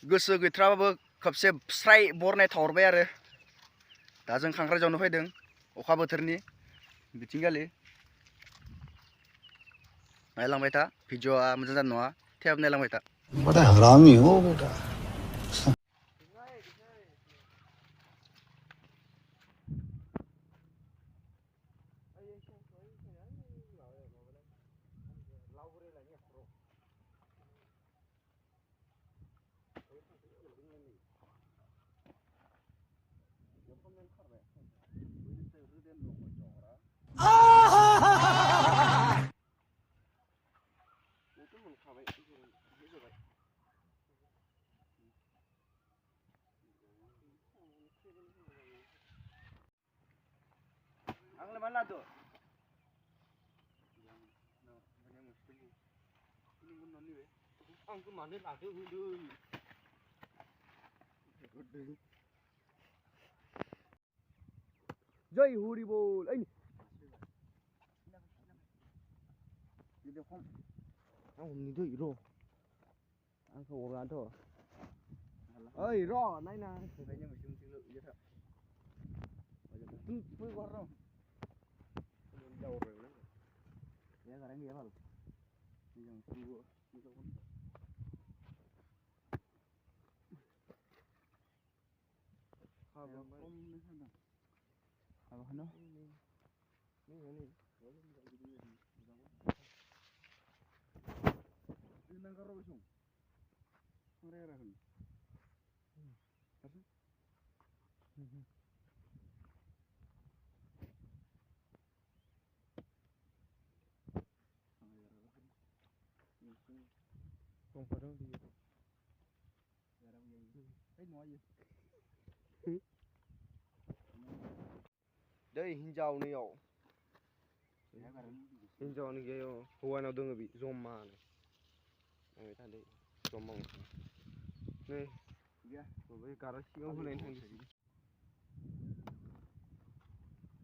गोसो गैथ्राबाबो खेबसे स्राय बरनाय थाहरबाय आरो दा जों खांख्राय जावनो फैदों अखा बोथोरनि बिथिंगालि नायलांबाय था भिडिअआ मोजां जानाय नङा थेब नायलांबाय था बड़ा हरामी हो बेटा Angla mana tuh? Angku mana ada hudun. Jai huri bol. Ini. Ini kom. Ang ni tuh iro. Ang kau orang tuh. Oi ro, nai na. Kayaknya musim silu gitu. Tuh, tuh warna. Jauh rồi. Ya sekarang dia malu. Yang dua, tiga pun. Abang om ni sana. Abang no? Ni. Ini nang karo besong. Mereka kan. Apa? Không phải đâu đi. Cái nói gì? Đây hinjau này yo. Hinjau này cái yo. Hoa nào đừng bị zoom mà này. Người ta đây zoom mong. Này. Dạ. Rồi cả đó xíu hôm nay thằng gì?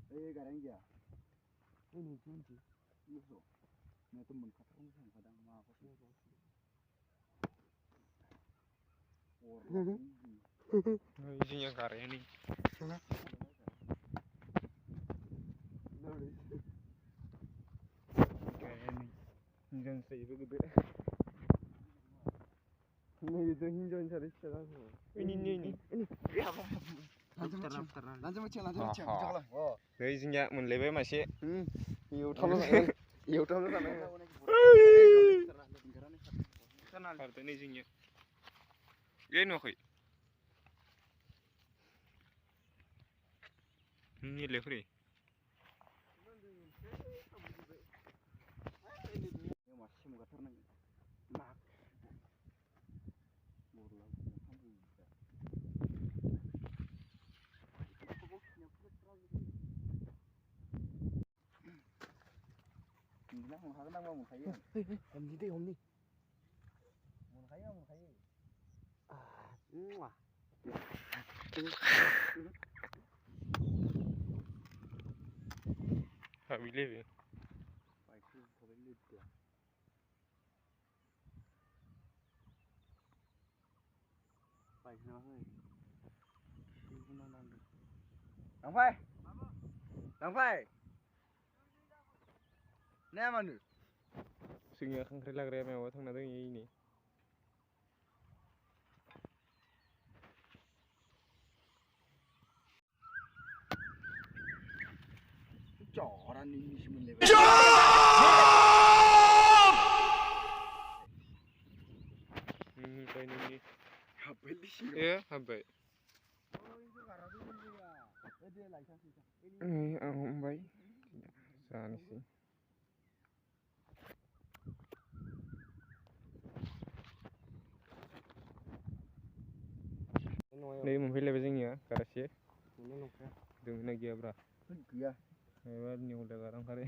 Đây cái gì à? Đây là chuyện gì? Yêu rồi. Này tôi mình khát không thằng phải đang mà có chuyện gì? Isinya karya nih. Kayak ini. Hinjan saya itu gede. Ini itu hinjan cari sekarang. Ini. Lanjut macam. Oh. Dari isinya menlebar masih. Yêu thăm nó sana. Sana. Kartu ini isinya. Ini apa? Ini leher. Masih muka terang. Mak. Nang mau khayi. Om ni. Mau khayi. Muah. Habile be. Đang phải. Nè mà nữ. Singnya khang khre lag re me wa thang na dang yi ni. Chó ra ninh đi mình lấy về. Cái này hợp với đi. Hợp vậy. Không vậy. Sao này xí. Đây mình phải lấy về gì nhỉ? Cà rá xí. Đừng này kia bra. Kia. Hebat nhiều là orang kare.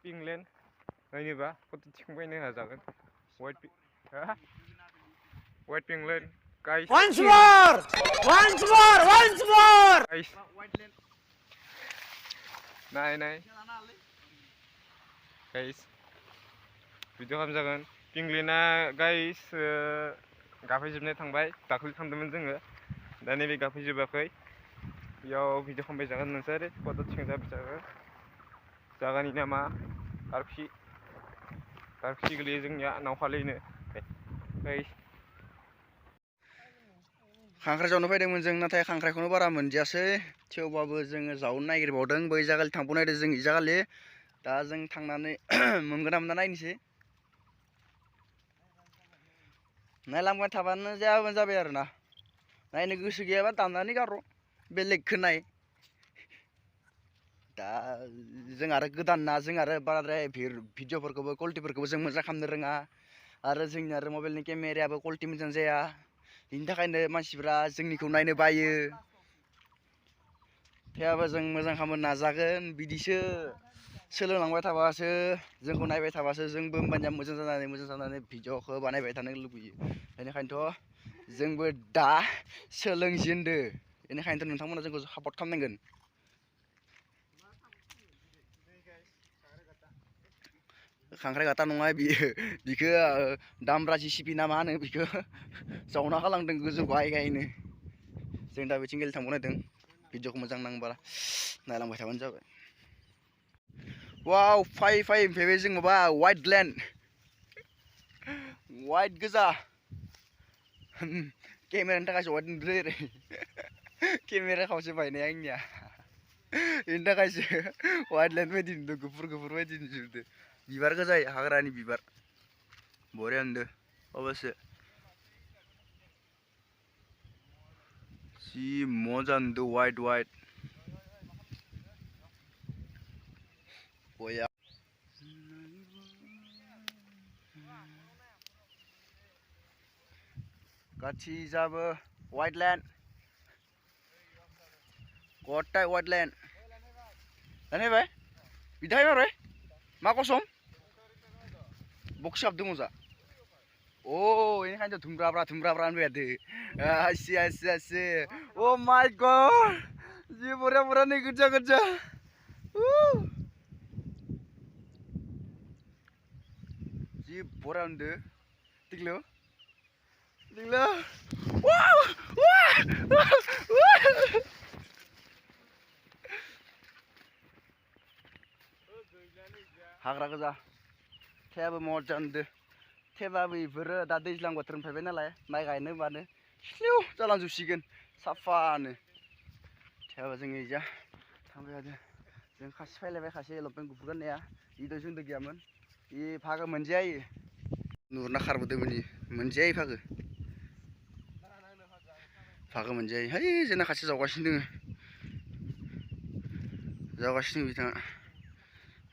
Ping lên. Ini ba, foto cing ini aja kan. White ping lên. guys. Once more! Once more! Once more! Guys. Naik. Guys. Video खालामजागोन. पिंगलिना guys गाफैजोबनाय थांबाय. दाखालि थांदोंमोन जोङो. दा नैबे गाफैजोबाखै. बेयाव video खालामबाय जागोन नोंसोर फट' थिखांजाबाय जागोन. जागानि नामा गारखि गोलैयो जोंनिया नावखालैनो. गाइस. खांख्राइ जावनो फैदोंमोन जों नाथाय खांख्राइखौनो बारा मोनजायासै थेवबाबो जोङो जावनो नागिरबावदों बै जागालि थांबाव नायदों जों इ जागालि दा जों थांनानै मोनगोन ना मोना नायनोसै नायलांबाय थाबानो जायाबानो जाबाय आरोना नायनो गोसो गैयाबा दाननानै गार' बेलेगखौ नाय दा जों आरो गोदान ना जों आरो बाराद्राय भिडिअफोरखौबो क्वालिटिफोरखौबो जों मोजां खालामनो रोङा आरो जोंनि आरो मबाइलनि केमेरायाबो क्वालिटि मोजां जाया बिनि थाखायनो मानसिफ्रा जोंनिखौ नायनो बायो थेवबो जों मोजां खालामनो नाजागोन बिदिसो सोलोंलांबाय थाबासो जोंखौ नायबाय थाबासो जोंबो होमबानिया मोजां जानानै भिडिअखौ बानायबाय थानो लुबैयो बेनिखायनोथ' जोंबो दा सोलोंजेनदो बेनिखायनोथ' नोंथांमोना जोंखौ सापर्ट खालामनांगोन खांख्राइ गाता नङा बिखो दामब्रा जिसिपि ना मा होनो बिखो जावना गालांदों गोजौ गाहायनो जों दा बिथिं गेले थांबाव नायदों भिडिअखौ मोजां नांबा नायलांबाय थाबानो जाबाय वाव फैबाय जों माबा वाइट लेन्ड वाइट गोजा केमेरानि थाखायसो वाइट नुदों ओरै केमेरा खावसे बायनाय आंनिया बेनि थाखायसो वाइट लेन्ड बायदि नुदों गुफुर बायदि नुजोबदों बिबार गोजा हाग्रानि बिबार बरिया नुदों अबसे जि मजा नुदों वाइट बया गासैजाबो वाइट लेन्ड गथाय वाइट लेन्ड जानायबाय बिदा मारै मा कसम बक्स हाबदों मजा अ बेनिखायनोथ' धुमब्राब्रा होनबाय थादो आसि अ माय गड जि बरिया नै गोजा जि बरिया नुदों दिग्लो हाग्रा गोजा थेयाबो मजा नुदों थेबाबो बेफोरो दा दैज्लां बोथोर मोनफैबाय नालाय माइ गायनो मानो स्लिउ जालांजोबसिगोन साफानो थेयाबो जों इजा थांबाय थादों जों खासि फैलायबाय खासि लंपेन्ट गुफुर गाननाया इदो जोंदो गैयामोन इ भागो मोनजायो नुहुरना खारबोदोंमोन मोनजायो भागो मोनजायो है जोंना खासि जावगासिनो बिथाङा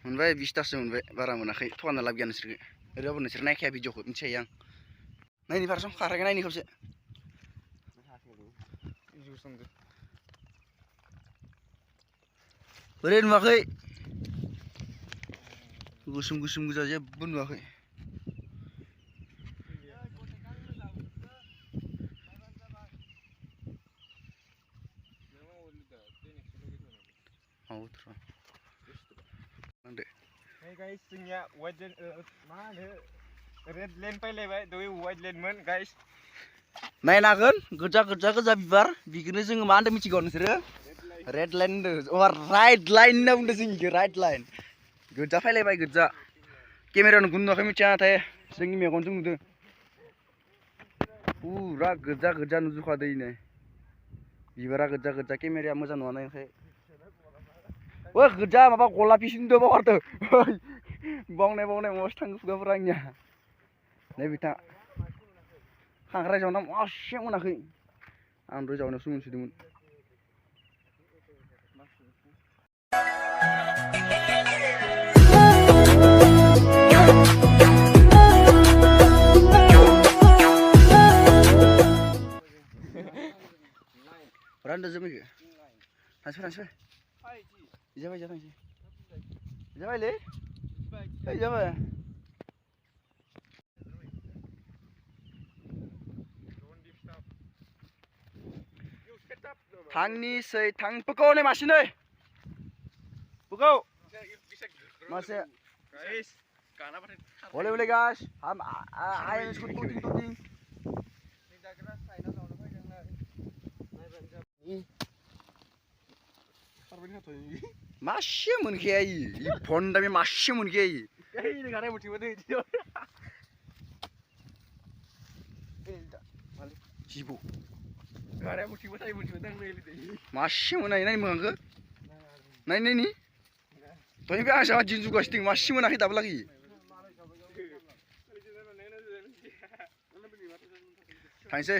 मोनबाय 20तासो मोनबाय बारा मोनाखै थगायना लाब गैया नोंसोरखौ ओरैबाबो नोंसोर नायखाया भिडिअखौ मिथिखायो आं नायनि फारसं खारहायखौ नायनि खावसे ओरै नुवाखै गोसोम गोजा जेबो नुवाखै Hey guys, जोंनिया white land मा होनो red land फैलायबाय दहाय white landमोन guys नायनो हागोन गोजा बिबार बिखौनो जोङो मा होनदों मिथिगौ नोंसोरो रेड लाइन होनदों राइट लाइन होनना बुंदों जोंनिखौ राइट लाइन गोजा फैलायबाय गोजा केमेरायाव नुगोन नुवाखै मिथिया नाथाय जोंनि मेगनजों नुदों फुरा गोजा नुजोबखादों इनो बिबारा गोजा केमेराया मोजां नङा नायखाय ओ गोजा माबा गलापिसो नुदों बावगारदों बावनाय माबासो थाङो खुगाफोरा आंनिया नै बिथां खांख्राइ जावना मासे मोनाखै आं दहाय जावनायावसो मोनसोदोंमोन Randa jam ini, transfer. Jawab le, jawab. don't deep stop थांनिसै थांफोरखौ नै मासे नै फोरखौ मासे Guys, boleh boleh guys ayo tuting tuting मासे मोनखाया इ भन्डामि मासे मोनखाया E ini karena motif itu. जिबौ Karena motif itu yang ini. मासे मोनाय नाय मोनखो नाय नायनि दहायनिफ्राय आं साहा दिन जुगासिनो मासे मोनाखै दाबो लागै थांसै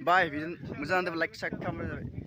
बाय बिदिनो मोजां लाइक साइक खालामबाय जाबाय